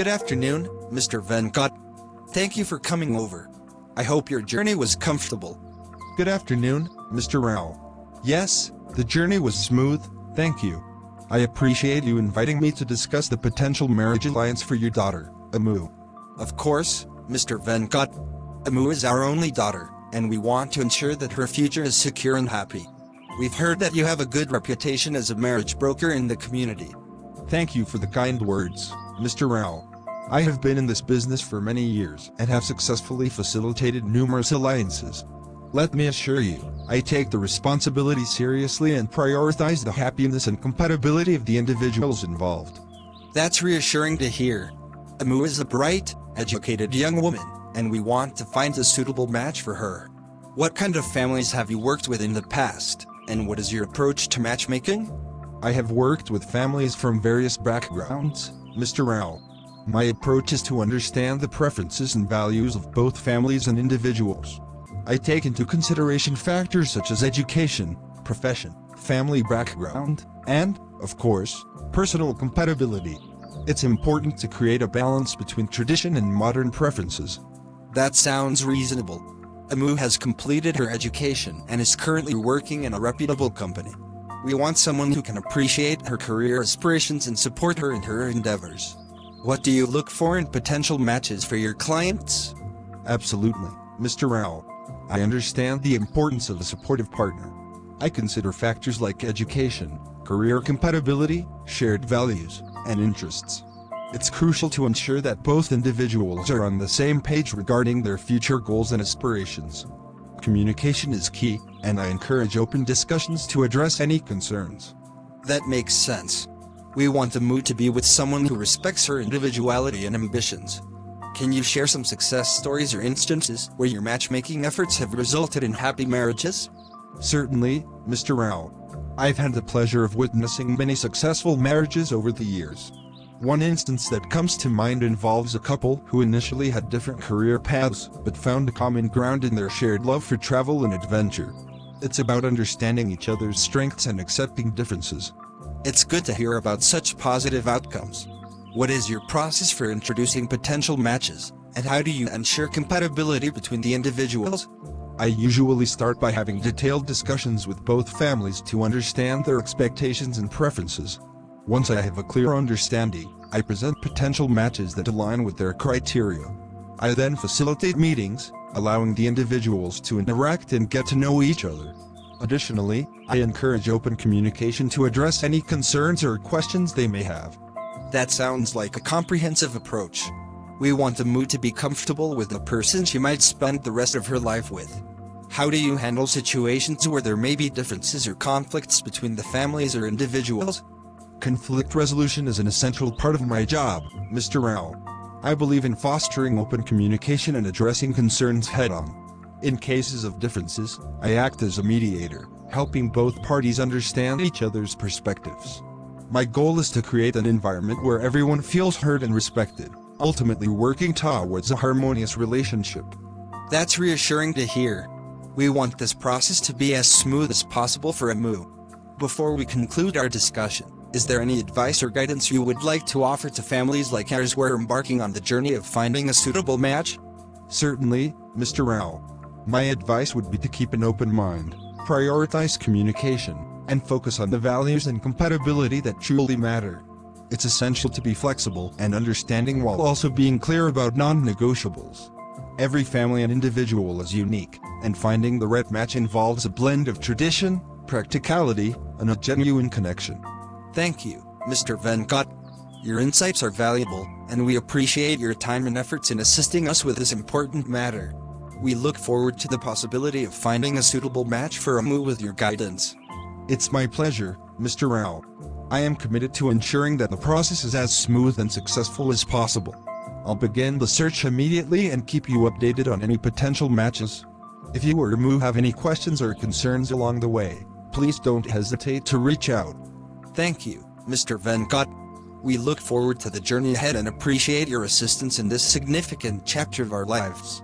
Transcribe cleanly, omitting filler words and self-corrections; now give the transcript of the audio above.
Good afternoon, Mr. Venkat. Thank you for coming over. I hope your journey was comfortable. Good afternoon, Mr. Rao. Yes, the journey was smooth, thank you. I appreciate you inviting me to discuss the potential marriage alliance for your daughter, Amu. Of course, Mr. Venkat. Amu is our only daughter, and we want to ensure that her future is secure and happy. We've heard that you have a good reputation as a marriage broker in the community. Thank you for the kind words, Mr. Rao. I have been in this business for many years and have successfully facilitated numerous alliances. Let me assure you, I take the responsibility seriously and prioritize the happiness and compatibility of the individuals involved. That's reassuring to hear. Amu is a bright, educated young woman, and we want to find a suitable match for her. What kind of families have you worked with in the past, and what is your approach to matchmaking? I have worked with families from various backgrounds, Mr. Rao. My approach is to understand the preferences and values of both families and individuals. I take into consideration factors such as education, profession, family background, and, of course, personal compatibility. It's important to create a balance between tradition and modern preferences. That sounds reasonable. Amu has completed her education and is currently working in a reputable company. We want someone who can appreciate her career aspirations and support her in her endeavors. What do you look for in potential matches for your clients? Absolutely, Mr. Rao. I understand the importance of a supportive partner. I consider factors like education, career compatibility, shared values, and interests. It's crucial to ensure that both individuals are on the same page regarding their future goals and aspirations. Communication is key, and I encourage open discussions to address any concerns. That makes sense. We want Amu to be with someone who respects her individuality and ambitions. Can you share some success stories or instances where your matchmaking efforts have resulted in happy marriages? Certainly, Mr. Rao. I've had the pleasure of witnessing many successful marriages over the years. One instance that comes to mind involves a couple who initially had different career paths but found a common ground in their shared love for travel and adventure. It's about understanding each other's strengths and accepting differences. It's good to hear about such positive outcomes. What is your process for introducing potential matches, and how do you ensure compatibility between the individuals? I usually start by having detailed discussions with both families to understand their expectations and preferences. Once I have a clear understanding, I present potential matches that align with their criteria. I then facilitate meetings, allowing the individuals to interact and get to know each other. Additionally, I encourage open communication to address any concerns or questions they may have. That sounds like a comprehensive approach. We want Amu to be comfortable with the person she might spend the rest of her life with. How do you handle situations where there may be differences or conflicts between the families or individuals? Conflict resolution is an essential part of my job, Mr. Rao. I believe in fostering open communication and addressing concerns head-on. In cases of differences, I act as a mediator, helping both parties understand each other's perspectives. My goal is to create an environment where everyone feels heard and respected, ultimately working towards a harmonious relationship. That's reassuring to hear. We want this process to be as smooth as possible for Amu. Before we conclude our discussion, is there any advice or guidance you would like to offer to families like ours who are embarking on the journey of finding a suitable match? Certainly, Mr. Rao. My advice would be to keep an open mind, prioritize communication, and focus on the values and compatibility that truly matter. It's essential to be flexible and understanding while also being clear about non-negotiables. Every family and individual is unique, and finding the right match involves a blend of tradition, practicality, and a genuine connection. Thank you, Mr. Venkat. Your insights are valuable, and we appreciate your time and efforts in assisting us with this important matter. We look forward to the possibility of finding a suitable match for Amu with your guidance. It's my pleasure, Mr. Rao. I am committed to ensuring that the process is as smooth and successful as possible. I'll begin the search immediately and keep you updated on any potential matches. If you or Amu have any questions or concerns along the way, please don't hesitate to reach out. Thank you, Mr. Venkat. We look forward to the journey ahead and appreciate your assistance in this significant chapter of our lives.